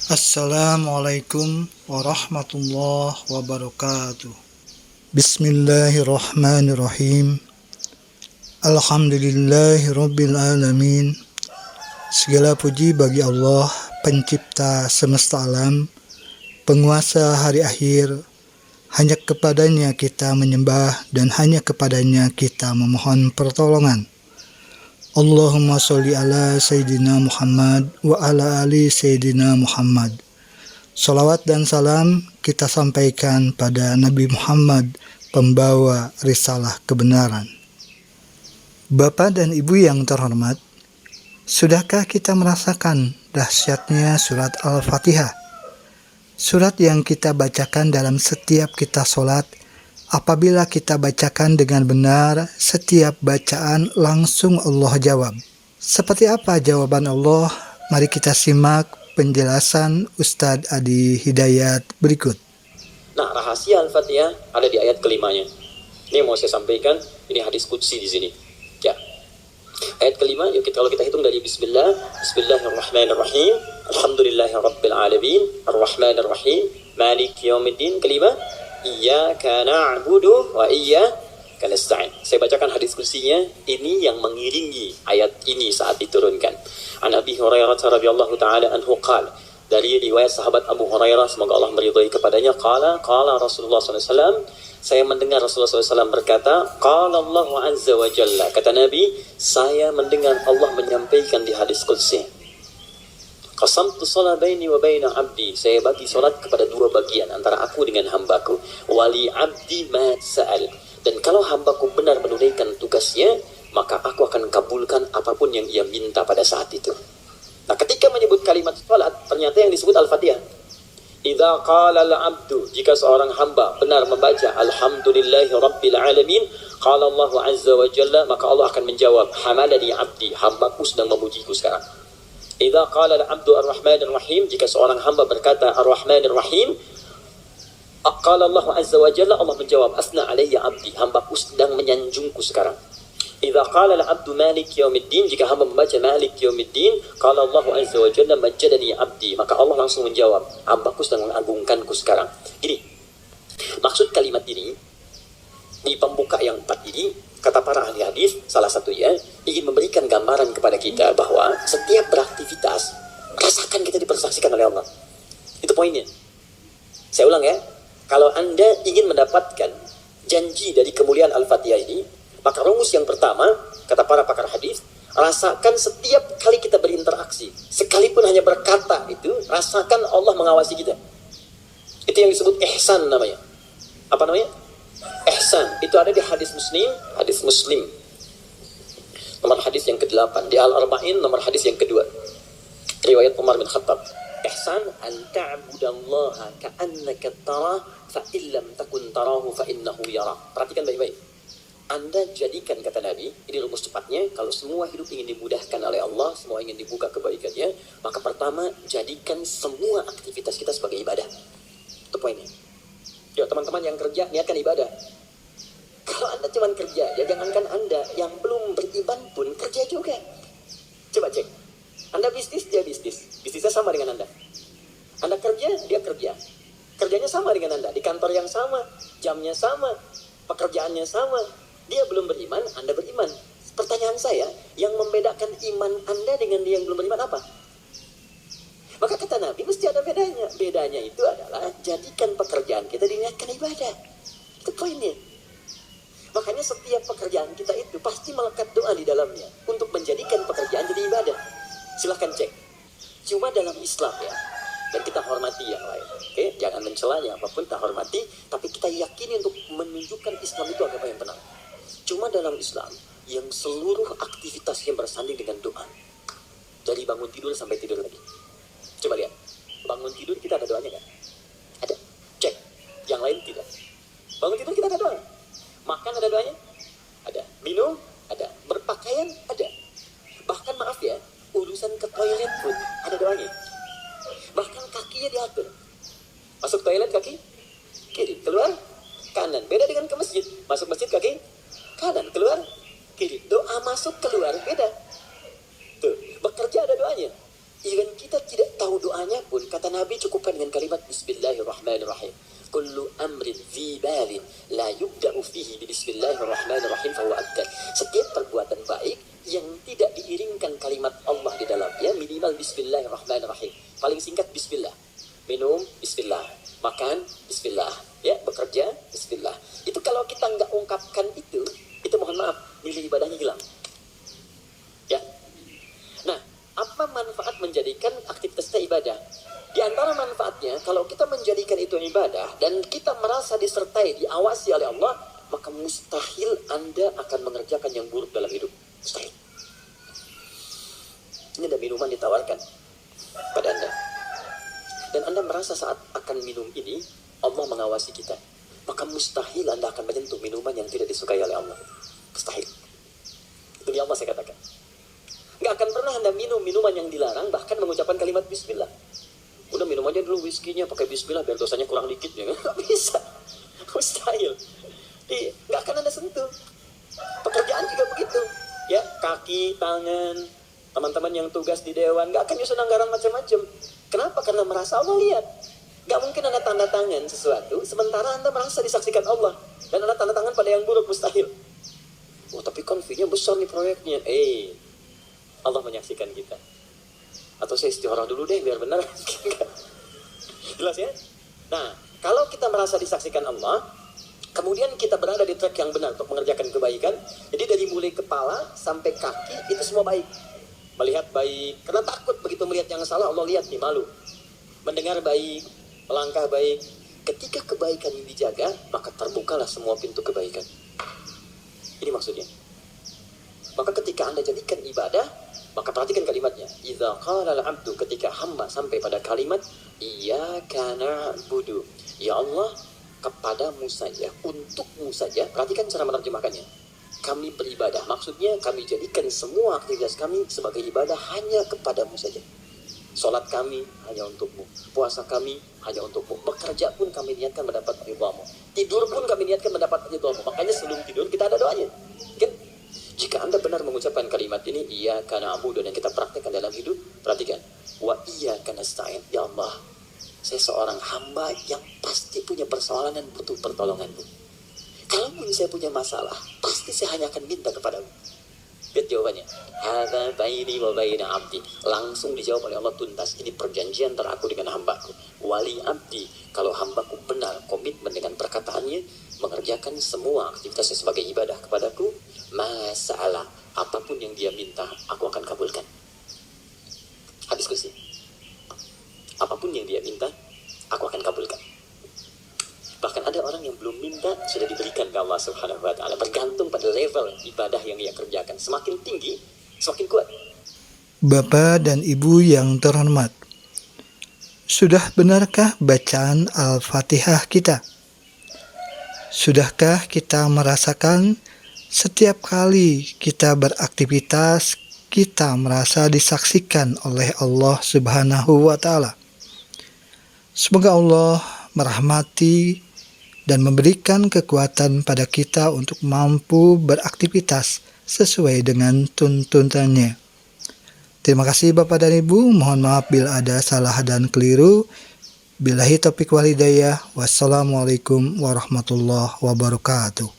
Assalamualaikum warahmatullahi wabarakatuh. Bismillahirrahmanirrahim. Alhamdulillahirabbil alamin. Segala puji bagi Allah, pencipta semesta alam, penguasa hari akhir. Hanya kepadanya kita menyembah dan hanya kepadanya kita memohon pertolongan. Allahumma sholli ala Sayyidina Muhammad wa ala ali Sayyidina Muhammad. Salawat dan salam kita sampaikan pada Nabi Muhammad, pembawa risalah kebenaran. Bapak dan Ibu yang terhormat, sudahkah kita merasakan dahsyatnya surat Al-Fatihah? Surat yang kita bacakan dalam setiap kita sholat. Apabila kita bacakan dengan benar, setiap bacaan langsung Allah jawab. Seperti apa jawaban Allah? Mari kita simak penjelasan Ustadz Adi Hidayat berikut. Nah, rahasia Al-Fatihah ada di ayat kelimanya. Ini mau saya sampaikan, ini hadis qudsi di sini. Ya. Ayat kelima, yuk kalau kita hitung dari Bismillahirrahmanirrahim. Alhamdulillahirabbil alamin, Arrahmanirrahim, Maliki yaumiddin. Kelima, Iyyaka na'budu wa iyyaka nasta'in. Saya bacakan hadis kursinya, ini yang mengiringi ayat ini saat diturunkan. An Abi Hurairah radhiyallahu taala anhu qala, dari riwayat sahabat Abu Hurairah semoga Allah meridhai kepadanya, qala Rasulullah sallallahu alaihi wasallam, saya mendengar Rasulullah SAW berkata, qala Allah azza wa jalla, kata Nabi, saya mendengar Allah menyampaikan di hadis qudsi, qasamtu shalah baini wa baina abdi, saya bagi salat kepada dua bagian antara aku dengan hambaku, wali abdi ma sa'al, dan kalau hambaku benar menunaikan tugasnya, maka aku akan kabulkan apapun yang ia minta pada saat itu. Nah, ketika menyebut kalimat salat, ternyata yang disebut Al-Fatihah. Idza qala al-'abdu, jika seorang hamba benar membaca alhamdulillahi rabbil alamin, qala Allah azza wa jalla, maka Allah akan menjawab, hamadani abdi, hambaku sedang memujiku sekarang. Idza qala al-'abdu ar-rahmanir rahim, jika seorang hamba berkata ar-rahmanir rahim, qala Allah azza wa jalla, Allah menjawab, asna alayya abdi, hambaku sedang menyanjungku sekarang. Idza qala al-'abdu maliki yaumiddin, jika hamba membaca maliki yaumiddin, qala Allah azza wa jalla majjadani abdi, maka Allah langsung menjawab, hambaku sedang mengagungkanku sekarang. Ini maksud kalimat ini di pembuka yang 4 ini, kata para ahli hadis, salah satunya ingin memberikan gambaran kepada kita bahwa setiap beraktivitas rasakan kita dipersaksikan oleh Allah. Itu poinnya. Saya ulang ya, kalau Anda ingin mendapatkan janji dari kemuliaan Al-Fatihah ini, maka rumus yang pertama, kata para pakar hadis, rasakan setiap kali kita berinteraksi, sekalipun hanya berkata itu, rasakan Allah mengawasi kita. Itu yang disebut ihsan namanya. Apa namanya? Ihsan. Itu ada di hadis Muslim. Nomor hadis yang ke-8. Di Al-Arba'in nomor hadis yang kedua. Riwayat Umar bin Khattab. Ihsan an ta'budallaha ka'annaka tarah fa illam takun tarahu fa innahu yara. Perhatikan baik-baik. Anda jadikan, kata Nabi, ini rumus cepatnya, kalau semua hidup ingin dimudahkan oleh Allah, semua ingin dibuka kebaikannya, maka pertama, jadikan semua aktivitas kita sebagai ibadah. Itu poinnya. Yuk teman-teman yang kerja, niatkan ibadah. Kalau Anda cuma kerja, ya jangankan Anda, yang belum beriman pun kerja juga. Coba cek. Anda bisnis, dia bisnis. Bisnisnya sama dengan Anda. Anda kerja, dia kerja. Kerjanya sama dengan Anda. Di kantor yang sama, jamnya sama, pekerjaannya sama. Dia belum beriman, Anda beriman. Pertanyaan saya, yang membedakan iman Anda dengan dia yang belum beriman apa? Maka kata Nabi, mesti ada bedanya. Bedanya itu adalah, jadikan pekerjaan kita diniatkan ibadah. Itu poinnya. Makanya setiap pekerjaan kita itu pasti melekat doa di dalamnya untuk menjadikan pekerjaan jadi ibadah. Silahkan cek. Cuma dalam Islam ya, dan kita hormati yang lain. Oke, jangan mencelanya apapun, kita hormati, tapi kita yakini untuk menunjukkan Islam itu agama yang benar. Cuma dalam Islam yang seluruh aktivitasnya bersanding dengan doa. Dari bangun tidur sampai tidur lagi. Coba lihat, bangun tidur kita ada doanya kan? Ada. Cek. Yang lain tidak. Bangun tidur kita ada doa. Makan ada doanya? Ada. Minum? Ada. Berpakaian? Ada. Bahkan maaf ya, urusan ke toilet pun ada doanya. Bahkan kakinya diatur. Masuk toilet kaki kiri, keluar kanan. Beda dengan ke masjid. Masuk masjid kaki kanan, keluar kiri. Doa masuk keluar beda. Tuh, bekerja ada doanya. Even kita tidak tahu doanya pun, kata Nabi cukupkan dengan kalimat Bismillahirrahmanirrahim. Kullu amrin dhi balin la yubda'u fihi bi Bismillahirrahmanirrahim fahuwa abtar. Setiap perbuatan baik yang tidak diiringkan kalimat Allah di dalamnya, minimal Bismillahirrahmanirrahim. Paling singkat Bismillah. Minum Bismillah, makan Bismillah, ya, bekerja Bismillah. Itu kalau kita nggak ungkapkan itu mohon maaf, nilai ibadahnya hilang. Ya. Nah, apa manfaat menjadikan aktivitasnya ibadah? Di antara manfaatnya, kalau kita menjadikan itu ibadah dan kita merasa disertai, diawasi oleh Allah, maka mustahil Anda akan mengerjakan yang buruk dalam hidup. Mustahil. Ini ada minuman ditawarkan pada Anda. Dan Anda merasa saat akan minum ini, Allah mengawasi kita. Maka mustahil Anda akan menyentuh minuman yang tidak disukai oleh Allah. Mustahil. Itu Allah saya katakan. Nggak akan pernah Anda minum minuman yang dilarang, bahkan mengucapkan kalimat Bismillah. Udah minum aja dulu whiskinya pakai Bismillah biar dosanya kurang dikit ya. Nggak bisa. Mustahil. Nggak akan Anda sentuh. Pekerjaan juga begitu. Ya, kaki, tangan, teman-teman yang tugas di dewan nggak akan nyusun anggaran macam-macam. Kenapa? Karena merasa Allah lihat. Nggak mungkin Anda tanda tangan sesuatu sementara Anda merasa disaksikan Allah dan Anda tanda tangan pada yang buruk, mustahil. Oh, tapi kan fee-nya besar nih proyeknya. Allah menyaksikan kita. Atau saya istikharah dulu deh biar benar. Jelas ya? Nah, kalau kita merasa disaksikan Allah, kemudian kita berada di track yang benar untuk mengerjakan kebaikan. Jadi dari mulai kepala sampai kaki itu semua baik. Melihat baik, karena takut begitu melihat yang salah, Allah lihat nih, malu. Mendengar baik, melangkah baik. Ketika kebaikan yang dijaga, maka terbukalah semua pintu kebaikan. Ini maksudnya. Maka ketika Anda jadikan ibadah, maka perhatikan kalimatnya. Idza qala al-'abdu, ketika hamba sampai pada kalimat Iyyaka na'budu. Ya Allah, kepadamu saja, untukmu saja. Perhatikan cara menerjemahkannya. Kami beribadah, maksudnya kami jadikan semua aktivitas kami sebagai ibadah hanya kepadamu saja. Sholat kami hanya untukmu, puasa kami hanya untukmu, bekerja pun kami niatkan mendapat ridhamu, tidur pun kami niatkan mendapat ridhamu. Makanya sebelum tidur kita ada doanya kan? Jika Anda benar mengucapkan kalimat ini, Iyyaka na'budu, dan kita praktekkan dalam hidup, perhatikan, wa iyyaka nasta'in. Ya Allah, saya seorang hamba yang pasti punya persoalan dan butuh pertolonganmu. Kalaupun saya punya masalah, pasti saya hanya akan minta kepadamu. Lihat jawabannya. Hadza baini wa baina abdi. Langsung dijawab oleh Allah tuntas. Ini perjanjian antara aku dengan hambaku. Wali abdi. Kalau hambaku benar komitmen dengan perkataannya, mengerjakan semua aktivitasnya sebagai ibadah kepadaku, masalah apapun yang dia minta, aku akan kabulkan. Habis kursi. Apapun yang dia minta, aku akan kabulkan. Bahkan ada orang yang belum minta sudah diberikan ke Allah Subhanahu wa taala, bergantung pada level ibadah yang ia kerjakan. Semakin tinggi, semakin kuat. Bapak dan Ibu yang terhormat, sudah benarkah bacaan Al-Fatihah kita? Sudahkah kita merasakan setiap kali kita beraktivitas, kita merasa disaksikan oleh Allah Subhanahu wa taala? Semoga Allah merahmati dan memberikan kekuatan pada kita untuk mampu beraktivitas sesuai dengan tuntunannya. Terima kasih Bapak dan Ibu, mohon maaf bila ada salah dan keliru. Billahi taufiq wal hidayah. Wassalamualaikum warahmatullahi wabarakatuh.